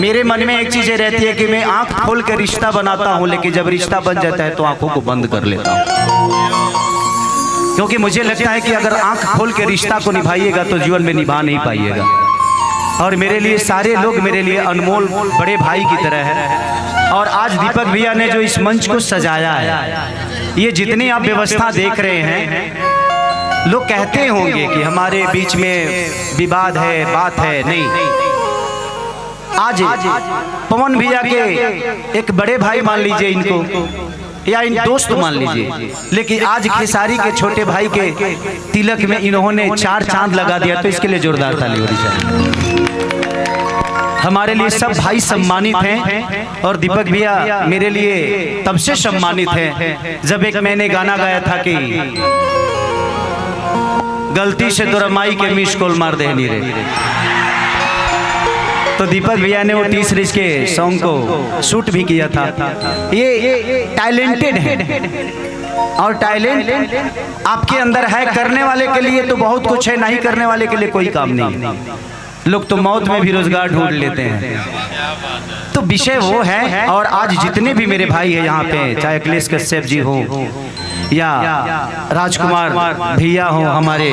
मेरे मन में एक चीजें रहती है कि मैं आंख खोल के रिश्ता बनाता हूँ, लेकिन जब रिश्ता बन जाता है तो आंखों को बंद कर लेता हूँ, क्योंकि मुझे लगता है कि अगर आंख खोल के रिश्ता को निभाइएगा तो जीवन में निभा नहीं पाइएगा। और मेरे लिए सारे लोग मेरे लिए अनमोल बड़े भाई की तरह है। और आज दीपक भैया ने जो इस मंच को सजाया है, ये जितनी आप व्यवस्था देख रहे हैं, लोग कहते होंगे कि हमारे बीच में विवाद है, बात है, नहीं। आज पवन भैया के एक बड़े भाई मान लीजिए इनको, या इन दोस्त मान लीजिए, लेकिन आज खेसारी के छोटे भाई के तिलक में इन्होंने 4 चांद लगा दिया, तो इसके लिए जोरदार ताली होनी चाहिए। हमारे लिए सब भाई सम्मानित हैं और दीपक भैया मेरे लिए तब से सम्मानित हैं जब एक मैंने गाना गाया था कि गलती से तो रमाई के मिस कॉल मार दे नहीं रहे, तो दीपक भैया ने वो 30 रिश्क के सॉन्ग को शूट भी किया था। ये टैलेंटेड है और टैलेंट आपके अंदर है, करने वाले के लिए तो बहुत कुछ है, नहीं करने वाले के लिए कोई काम नहीं। लोग तो मौत में भी रोजगार ढूंढ लेते हैं, तो विषय वो है। और आज जितने भी मेरे भाई हैं यहाँ पे, चाहे अखिलेश कश्यप जी हो या राजकुमार भैया हो, हमारे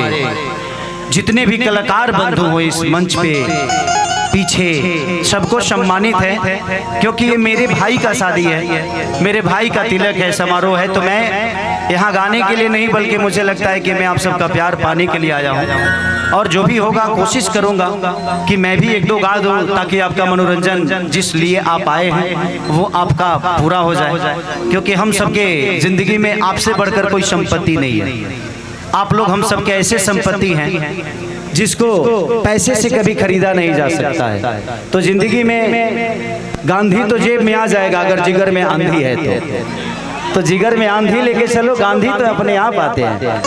जितने भी कलाकार बंधु हो इस मंच पे पीछे, सबको सम्मानित है, क्योंकि ये मेरे भाई का शादी है, मेरे भाई का तिलक है, समारोह है। तो मैं यहाँ गाने के लिए नहीं, बल्कि मुझे लगता है कि मैं आप सबका प्यार पाने के लिए आया हूँ। और जो भी होगा कोशिश करूँगा कि मैं भी 1-2 गा दूँ, ताकि आपका मनोरंजन जिस लिए आप आए हैं वो आपका पूरा हो जाए, क्योंकि हम सबके ज़िंदगी में आपसे बढ़कर कोई संपत्ति नहीं है। आप लोग हम सबके ऐसे संपत्ति हैं जिसको पैसे से कभी खरीदा नहीं जा सकता है। तो जिंदगी में गांधी तो जेब में आ जाएगा, अगर जिगर में आंधी है तो जिगर में आंधी लेके चलो, गांधी तो अपने आप आते हैं।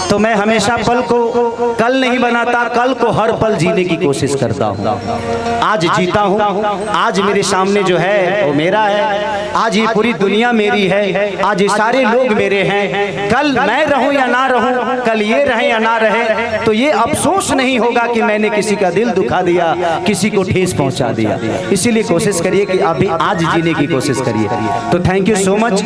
तो मैं हमेशा पल को कल नहीं बनाता, कल को हर पल जीने की कोशिश करता हूँ। आज जीता हूँ, आज मेरे सामने जो है वो मेरा है, आज ये पूरी दुनिया मेरी है, आज ये सारे लोग मेरे हैं। कल मैं रहूं या ना रहूं, कल ये रहे या ना रहे, तो ये अफसोस नहीं होगा कि मैंने किसी का दिल दुखा दिया, किसी को ठेस पहुंचा दिया। इसीलिए कोशिश करिए कि आप भी आज जीने की कोशिश करिए। तो थैंक यू सो मच।